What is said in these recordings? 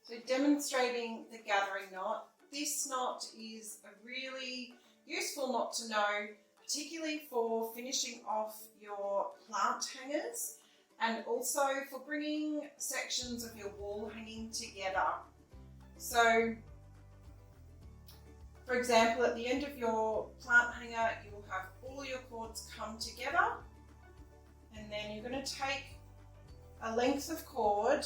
So demonstrating the gathering knot. This knot is a really useful knot to know, particularly for finishing off your plant hangers and also for bringing sections of your wall hanging together. So, for example, at the end of your plant hanger, you will have all your cords come together, and then you're going to take a length of cord.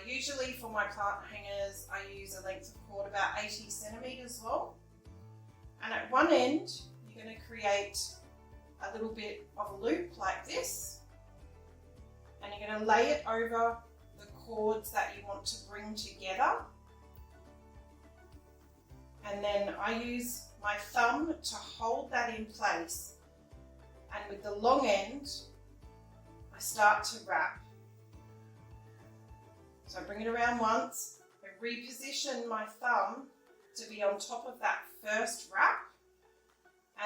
Usually for my plant hangers, I use a length of cord about 80 centimeters long. And at one end, you're going to create a little bit of a loop like this. And you're going to lay it over the cords that you want to bring together. And then I use my thumb to hold that in place. And with the long end, I start to wrap. So I bring it around once, I reposition my thumb to be on top of that first wrap,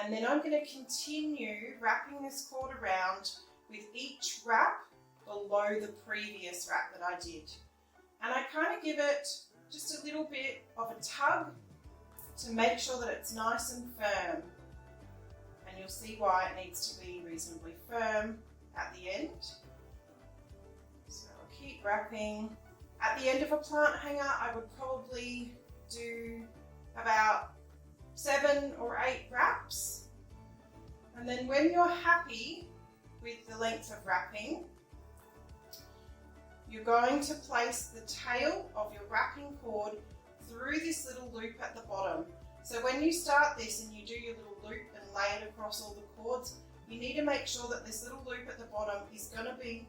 and then I'm going to continue wrapping this cord around with each wrap below the previous wrap that I did. And I kind of give it just a little bit of a tug to make sure that it's nice and firm. And you'll see why it needs to be reasonably firm at the end. So I'll keep wrapping. At the end of a plant hanger, I would probably do about 7 or 8 wraps. And then when you're happy with the length of wrapping, you're going to place the tail of your wrapping cord through this little loop at the bottom. So when you start this and you do your little loop and lay it across all the cords, you need to make sure that this little loop at the bottom is going to be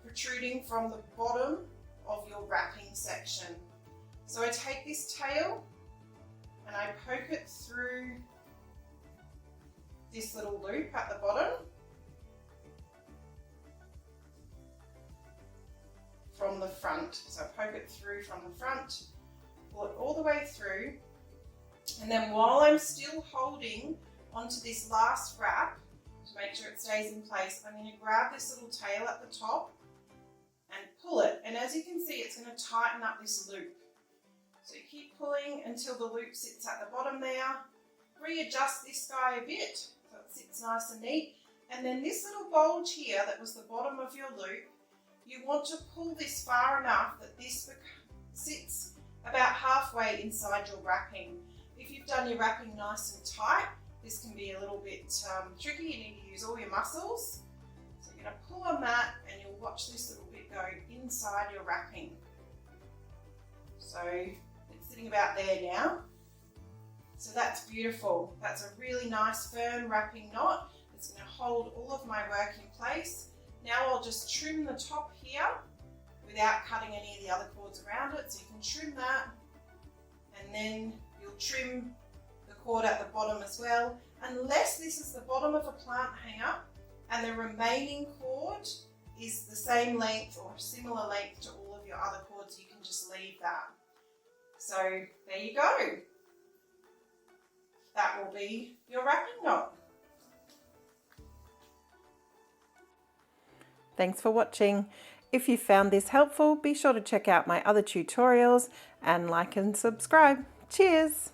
protruding from the bottom of your wrapping section. So I take this tail and I poke it through this little loop at the bottom from the front. So I poke it through from the front, pull it all the way through, and then while I'm still holding onto this last wrap to make sure it stays in place, I'm going to grab this little tail at the top and pull it, and as you can see, it's going to tighten up this loop. So you keep pulling until the loop sits at the bottom there. Readjust this guy a bit so it sits nice and neat, and then this little bulge here that was the bottom of your loop, you want to pull this far enough that this sits about halfway inside your wrapping. If you've done your wrapping nice and tight, this can be a little bit tricky. You need to use all your muscles. So you're going to pull on that and you'll watch this little bit go inside your wrapping. So it's sitting about there now. So that's beautiful. That's a really nice firm wrapping knot. It's going to hold all of my work in place. Now I'll just trim the top here without cutting any of the other cords around it. So you can trim that, and then you'll trim the cord at the bottom as well. Unless this is the bottom of a plant hanger and the remaining cord is the same length or similar length to all of your other cords, you can just leave that. So there you go. That will be your wrapping knot. Thanks for watching. If you found this helpful, be sure to check out my other tutorials and like and subscribe. Cheers!